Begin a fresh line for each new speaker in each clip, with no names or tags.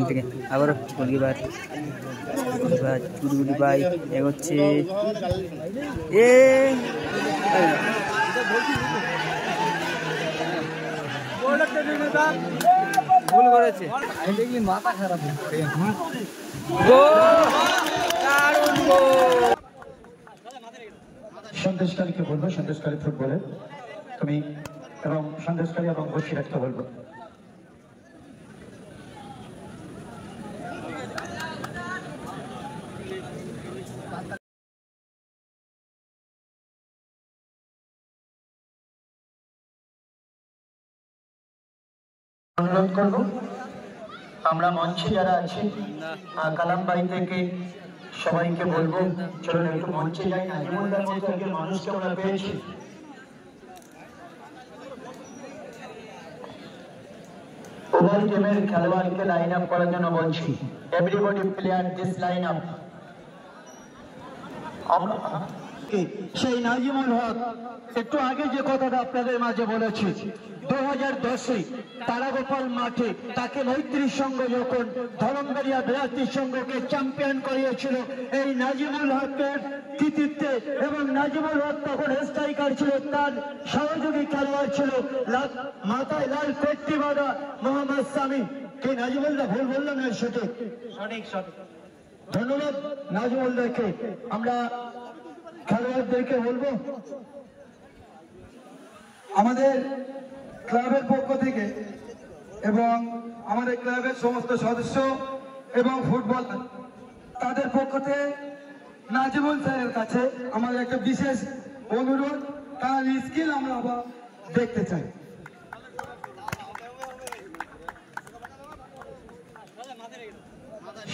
থেকে আবার গোলকিপার চুরগুলি ভাই এগোচ্ছে এ ভুল করেছে মাথা খারাপ
সন্দেশকারীকে বলবো, সন্দেশকারী ফুটবলে তুমি এবং সন্দেশকারী এবং বসিরহাটকে বলবো। অনুরোধ করবো আমরা মঞ্চে যারা আছি কালামবাড়ি থেকে সবাইকে বলবো চলুন একটু মঞ্চে যাই না। জীবনদার মতো একজন মানুষকে আমরা পেয়েছি। উভয় টিমের খেলোয়াড়কে লাইন আপ করার জন্য বলছি। Everybody player this line up. সেই নাজিমুল হক একটু আগে যে কথাটা আপনাদের মাঝে বলেছি, 2010-এ তারাগোপাল মাঠে তাকে মৈত্রী সংঘ যখন ধরমবাড়িয়া বেরাতি সংঘকে চ্যাম্পিয়ন করিয়েছিল এই নাজিমুল হকের কৃতিত্বে, এবং নাজিমুল হক তখন স্ট্রাইকার ছিল, তার সহযোগী খেলোয়াড় ছিল মাথায় লাল পেট্টি বাঁধা মোহাম্মদ সামি। কে নাজিমুলদা ভুল বললাম না? সঠিক সঠিক সঠিক। ধন্যবাদ নাজিমুলদাকে। আমরা খেলোয়াড়দেরকে বলবো আমাদের ক্লাবের পক্ষ থেকে এবং আমাদের ক্লাবের সমস্ত সদস্য এবং ফুটবল তাদের পক্ষ থেকে নাজিমুল স্যারের কাছে আমাদের একটা বিশেষ অনুরোধ, তার স্কিল আমরা আবার দেখতে চাই।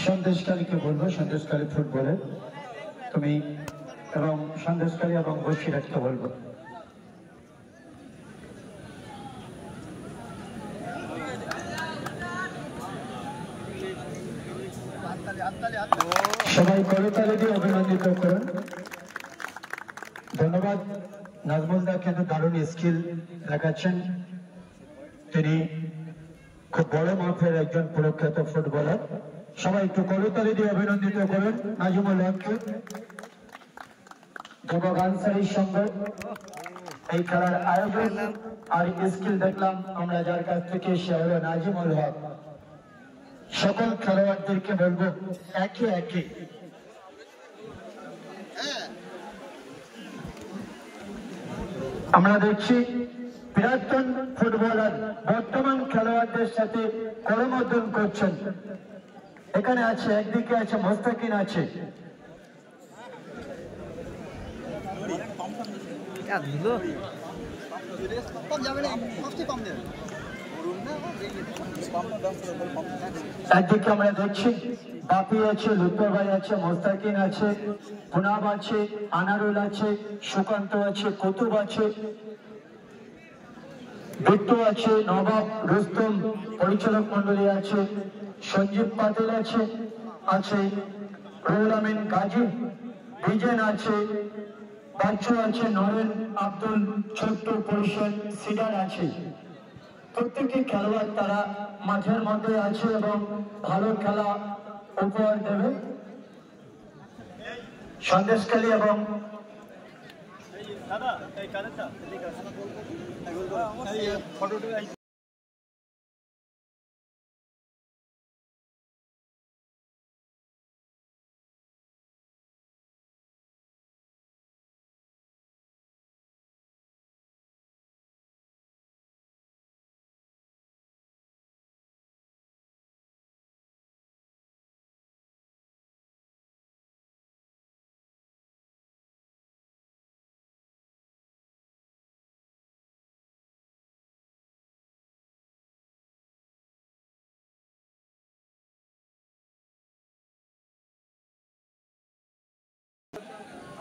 সন্দেশকারীকে বলবো, সন্দেশকারী ফুটবলে তুমি এবং সন্দেশকারী এবং বসিরহাটকে বলবো। সবাই করতালি দিয়ে অভিনন্দিত করুন। ধন্যবাদ। নাজমুলদা কিন্তু দারুণ স্কিল দেখাচ্ছেন। তিনি খুব বড় মাপের একজন প্রখ্যাত ফুটবলার। সবাই একটু করতালি দিয়ে অভিনন্দিত করুন নাজিমুল হককে। যুবক আনসারীর সঙ্গে এই খেলার আয়োজন আর স্কিল দেখলাম আমরা, যার কাছ থেকে সে হলো নাজিমুল হক। সকল খেলোয়াড়দেরকে বলবো একে একে আমরা দেখছি প্রাক্তন ফুটবলার বর্তমান খেলোয়াড়দের সাথে করমর্দন করছেন। এখানে আছে, একদিকে আছে মোস্তাকিন আছে, একদিকে আমরা দেখছি বাপি আছে, লুত্তর ভাই আছে, মোস্তাকিন আছে, পুনাব আছে, আনারুল আছে, সুকান্ত আছে, কুতুব আছে, বিট্টু আছে, নবাব, রুস্তম পরিচালক মন্ডলী আছে, সঞ্জীব পাতিল আছে, আছে রুহুল আমিন গাজী, বিজেন আছে, বাচ্চু আছে, নরেন আব্দুল, ছোট্ট পরিষদ, সিডার আছে। প্রত্যেকটি খেলোয়াড় তারা মাঠের মধ্যে আছে এবং ভালো খেলা উপহার দেবে। সন্দেশখালী এবং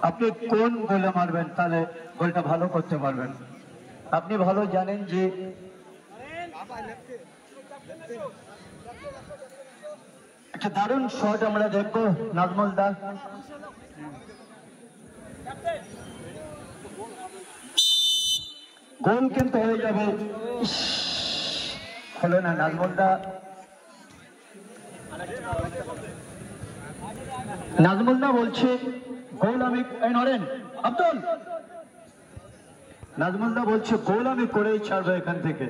আপনি কোন গোলে মারবেন তাহলে গোলটা ভালো করতে পারবেন। আপনি ভালো জানেন যে একটা দারুণ শট আমরা দেখবো নাজমুল দা। গোল কিন্তু হয়ে যাবে, হলো না। নাজমুল দা নাজমুল্লাহ বলছে গোল আমি নরেন আব্দুল, নাজমুল্লাহ বলছে গোল আমি করেই ছাড়বো এখান থেকে।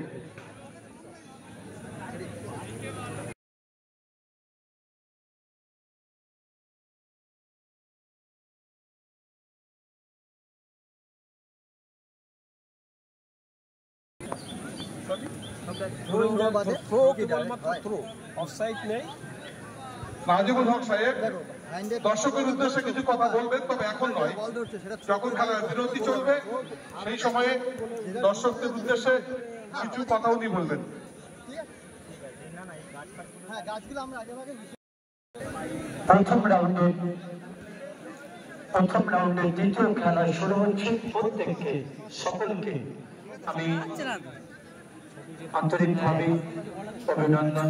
নাজিবুল হক সাহেব দর্শকের উদ্দেশ্যে কিছু কথা বলবেন, তবে এখন নয়, যখন খেলার বিরতি চলবে সেই সময়ে দর্শকদের উদ্দেশ্যে কিছু কথা উনি বলবেন।
প্রথম রাউন্ডের দ্বিতীয় খেলা শুরু হচ্ছে। প্রত্যেককে সকলকে আমি আন্তরিকভাবে অভিনন্দন,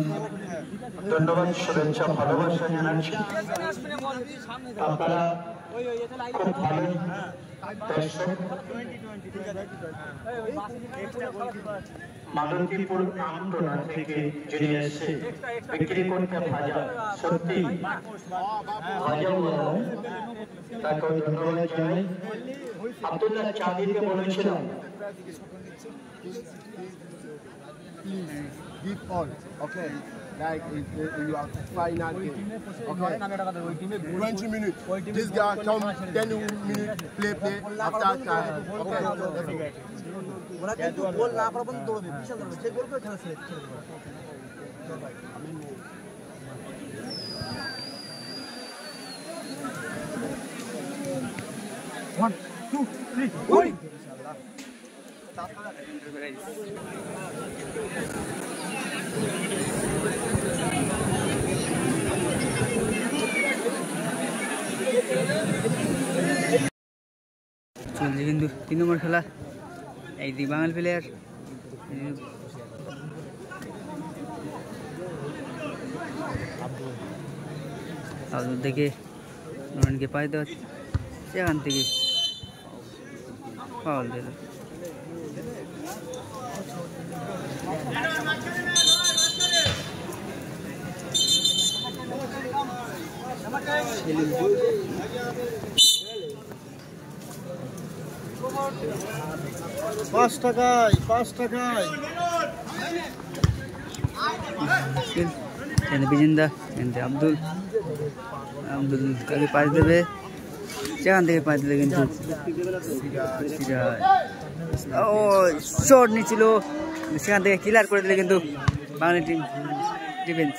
ধন্যবাদ, শুভেচ্ছা, ভালোবাসা জানাচ্ছি। আপনারা খুব ভালো দর্শক। মালতীপুর আমটোলা থেকে যিনি এসে বিক্রি করতে ভাজা, সত্যি ভাজা তাকে ধন্যবাদ জানাই। আব্দুল্লাহ চাঁদিকে বলেছিলাম
give all, okay, like you are final game, okay, 20 minutes, this guy come 10 minutes, play, after time, okay, ওরা কিন্তু গোল না করার পর্যন্ত দৌড়বে, বিশাল দৌড়বে, সে গোল করে খেলা ছেড়ে দেবে। 1 2 3 go।
চলছে কিন্তু 3 নম্বর খেলা। এই দিক বাঙালি প্লেয়ার, আব্দুল থেকে নরেনকে পাই দেওয়া, সেখান থেকে ফাউল দিল।
পাঁচ টাকায়
বিজিন্দা আব্দুল কাকে পাস দেবে, সেখান থেকে পাস দিলে কিন্তু ও শর্ট নিচ্ছিল, সেখান থেকে ক্লিয়ার করে দিলে কিন্তু বাঙালি টিম ডিফেন্স।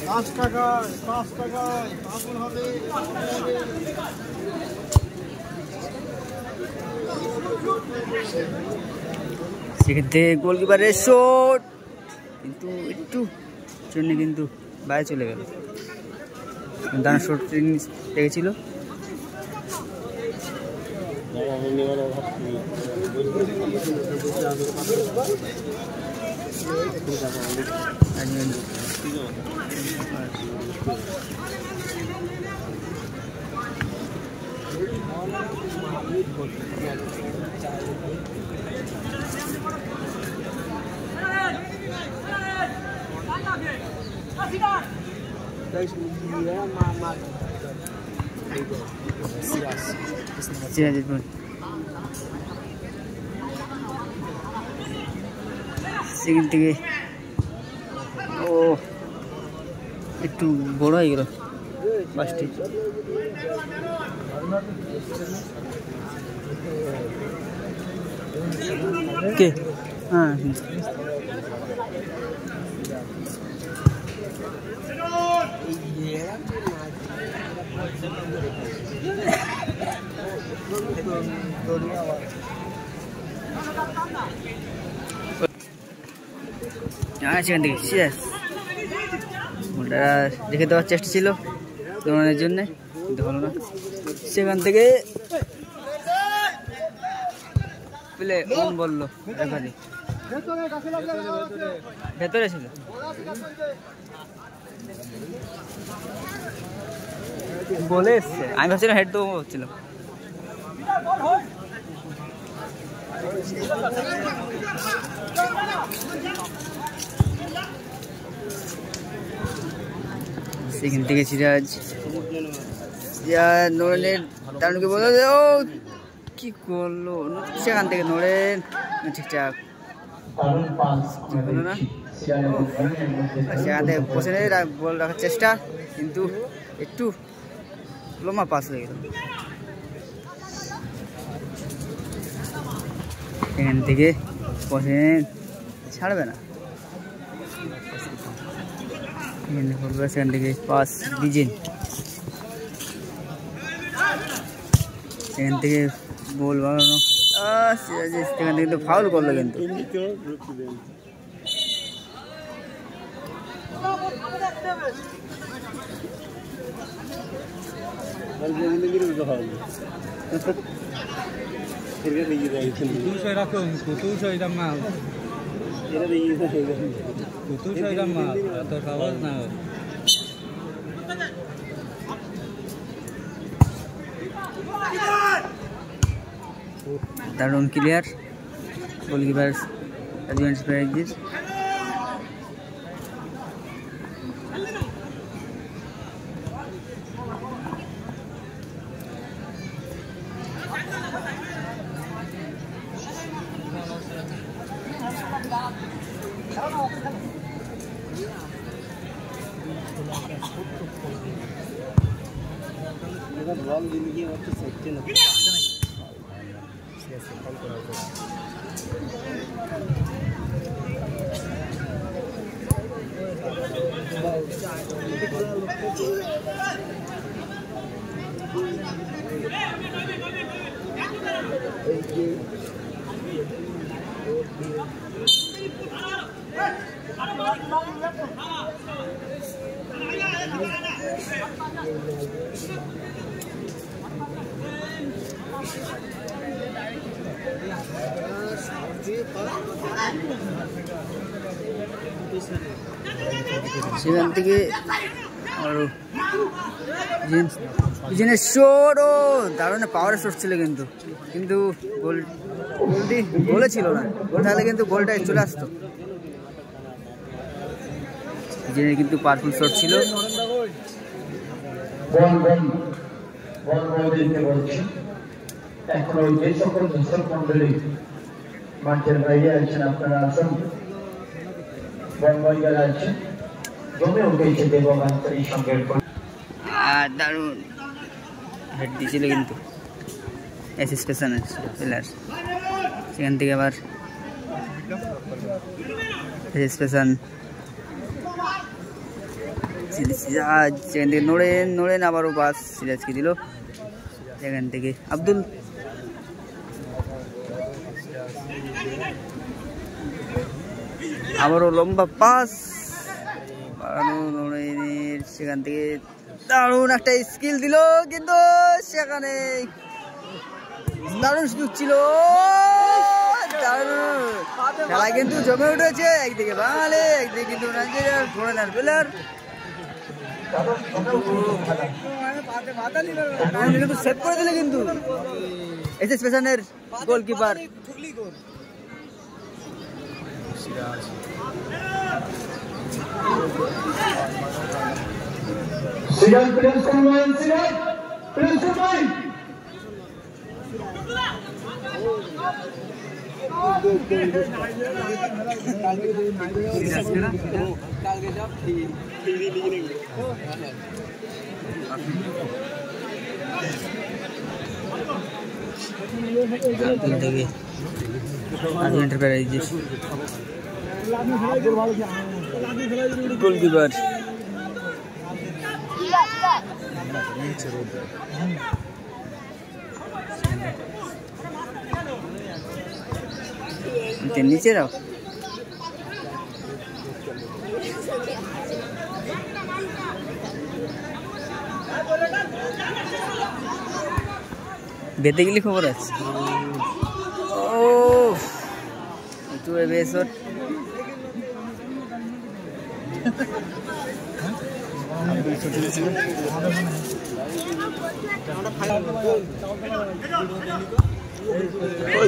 পাঁচ টাকায় হবে।
সেক্ষেত্রে গোলকিপারের শট কিন্তু একটু জন্য কিন্তু বাইরে চলে গেল, দানা শট লেগেছিল। সেখান থেকে ও একটু বড় হয়ে গেল বাসটি। কে হ্যাঁ সেখান থেকে শেষ। ওটা রেখে দেওয়ার চেষ্টা ছিল দৌড়ানোর জন্য, কিন্তু হলো না। সেখান থেকে প্লে অন বললো, ভেতরে ছিল। বলে এসছে, আমি ভাবছিলাম হেড দেবো ভাবছিলাম। সেখান থেকে সিরাজ নোরেনের দারুণকে বলে ও কি করলো, সেখান থেকে নোরেন ঠিকঠাক হলো না, সেখান থেকে বসে বল রাখার চেষ্টা, কিন্তু একটু লম্বা পাস হয়ে গেল। এখান থেকে বসে ছাড়বে না, সেখান থেকে পাস ডিজেন, সেখান থেকে বল বাড়ানো, সেখান থেকে তো ফাউল করলো কিন্তু। দারুণ ক্লিয়ার গোলকিপার রাজবংশ প্রাইজির। সেখান থেকে শট, ও দারুণ পাওয়ারের শট ছিল, কিন্তু গোলটি গোলে ছিল না, গোল থাকলে কিন্তু গোলটা চলে আসতো। কিন্তু পাওয়ারফুল শট ছিল।
এখন যে সকল দর্শক মন্ডলী মাঠের বাইরে আছেন, আপনারা আসুন, বনবই যারা আছেন জমে উঠেছে দেবগান্তরী সঙ্গের।
দারুণ হেড দিয়েছিল কিন্তু স্পেশালের প্লেয়ার, সেখান থেকে আবার স্পেশাল সিরাজ, সেখান থেকে নোড়েন আবারও পাস সিরাজকে দিল, সেখান থেকে আব্দুল আবারও লম্বা পাস, সেখান থেকে দারুণ একটা স্কিল দিল, কিন্তু সেখানে দারুণ সুযোগ ছিল, দারুণ খেলা কিন্তু জমে উঠেছে। একদিকে বাঙালি, একদিকে কিন্তু নাইজেরিয়ার ফরেনার প্লেয়ার, কিন্তু সেভ করে দিলে কিন্তু এসএস স্পেশালের goalkeeper
Siraj Prince Kumar, Siraj Prince Kumar
goalkeeper নিচে রাও, বেঁধে গেলে খবর আছে। ও একটু বেশ Oh,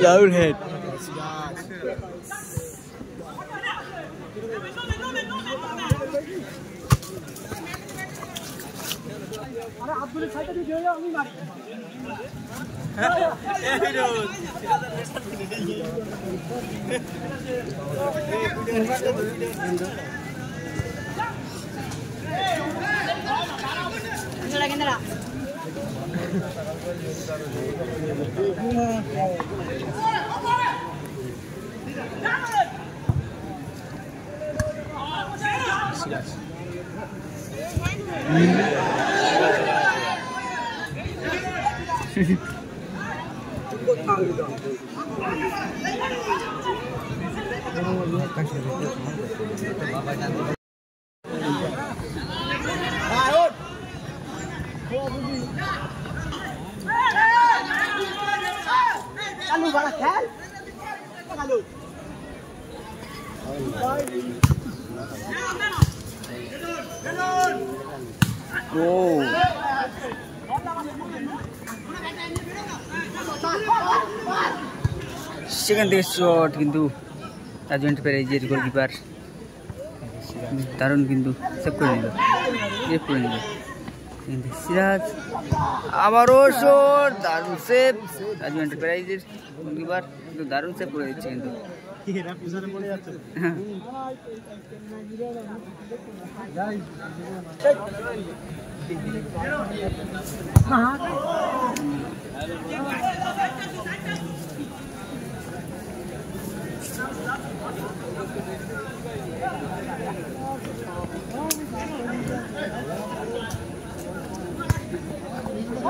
down head.
ચાલુ વાળા ખેલ ચાલુ
Oh. সেখান থেকে শট কিন্তু রাজওয়ান্ট পেরাইজের গোলকিপার দারুণ কিন্তু সেভ করে নিল কিন্তু সিরাজ আবারও শট দারুণ সেভ রাজওয়ান্ট পেরাইজের গোলকিপার কিন্তু দারুণ সেভ করে দিচ্ছে কিন্তু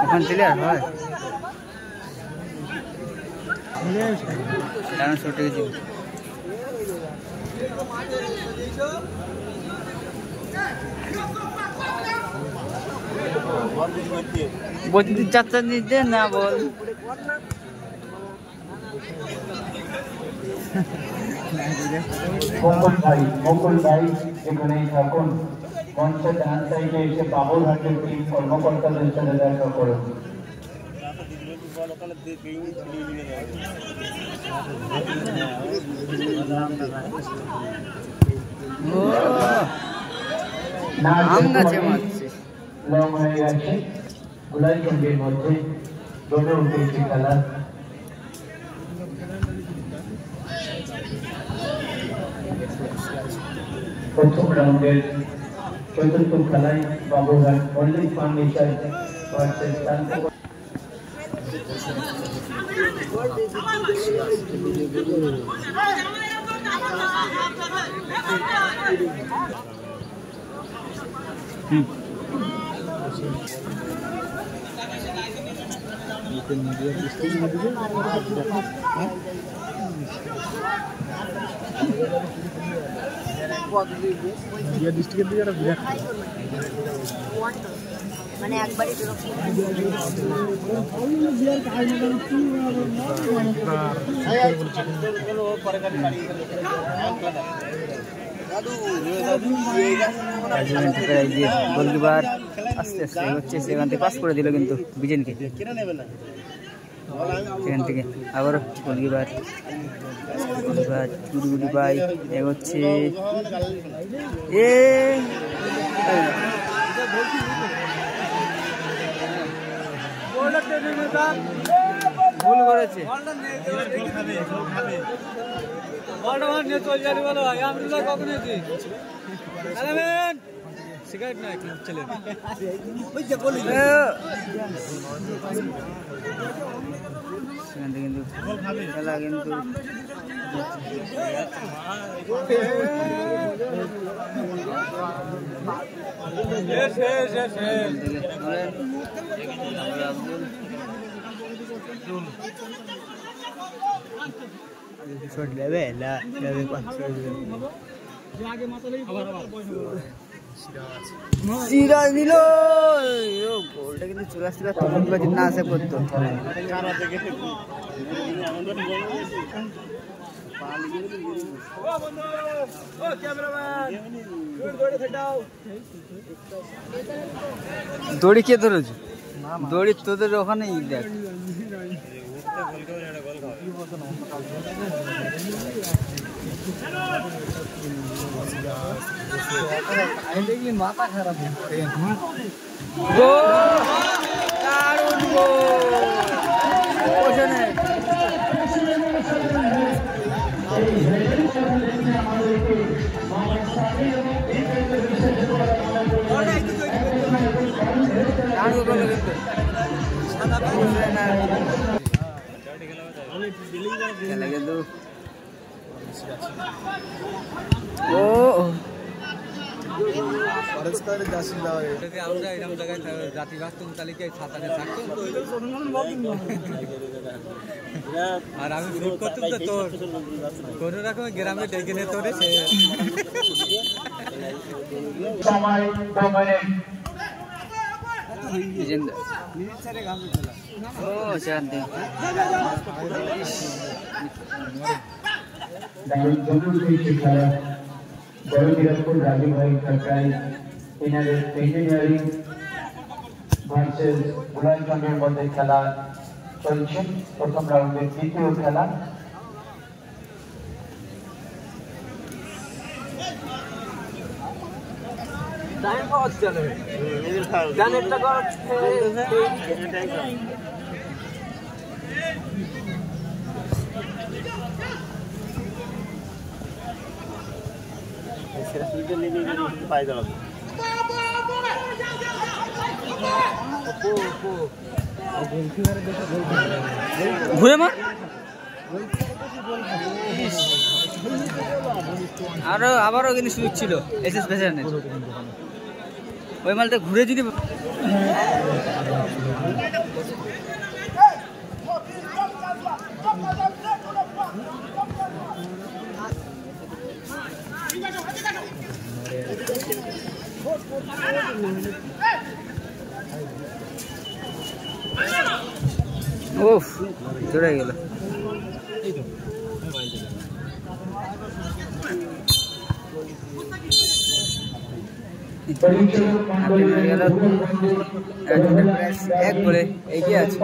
এখন ক্লিয়ার হয় দারুণ শট গেছে বলতে চাচ্ছা নিতে না বল
মঙ্গল ভাই এখানে থাকুন মঞ্চের ডান সাইডে এসে বাবুরহাটের টিম কর্মকর্তাদের সাথে দেখা করুন
আম গাছে মারছে
লং হয়ে গেছে গোলাইচন্ডির মধ্যে জমে উঠেছে খেলা প্রথম রাউন্ডের চতুর্থ খেলায় বাবুরহাট মল্লিক ফাউন্ডেশন ভার্সেস শান্তিপুর
ডিস্ট্রিক্টের দিকে একটা বিরাট মানে একবারই
গোলকিপার আস্তে আস্তে হচ্ছে সেখান থেকে পাস করে দিল কিন্তু বিজেনকে সেখান থেকে আবারও গোলকিপার গুটি পাই এগোচ্ছে ভুল করেছে সিগারেট না চলে সেখান থেকে কিন্তু খেলা কিন্তু সিরাজ নিল গোলটা কিন্তু চলে আসতে পারতো না আসে করতো দড়ি কে ধরেছ দড়ি তোদের ওখানেই দেখ। দেখলি মাথা খারাপ দারুণ খেলা কিন্তু ও আমরা এরকম জায়গায় জাতি বাস্তব তালিকায় সাঁতারে থাকতাম আর আমি শুট করতাম তো তোর কোনো রকম গ্রামে ডেকে নিয়ে তোরে সে ও শান্তি
বড়দিরাজপুর রাজীব ভাই সরকারি ইঞ্জিনিয়ারিং ভার্সেস বুলাইচন্ডের মধ্যে খেলা চলছে। প্রথম রাউন্ডের দ্বিতীয় খেলা।
ঘুরে মার আবারও কিন্তু সুযোগ ছিল এসএস পেছনের ওই মালটা ঘুরে যদি ওফ চলে গেল এক বলে এগিয়ে আছে।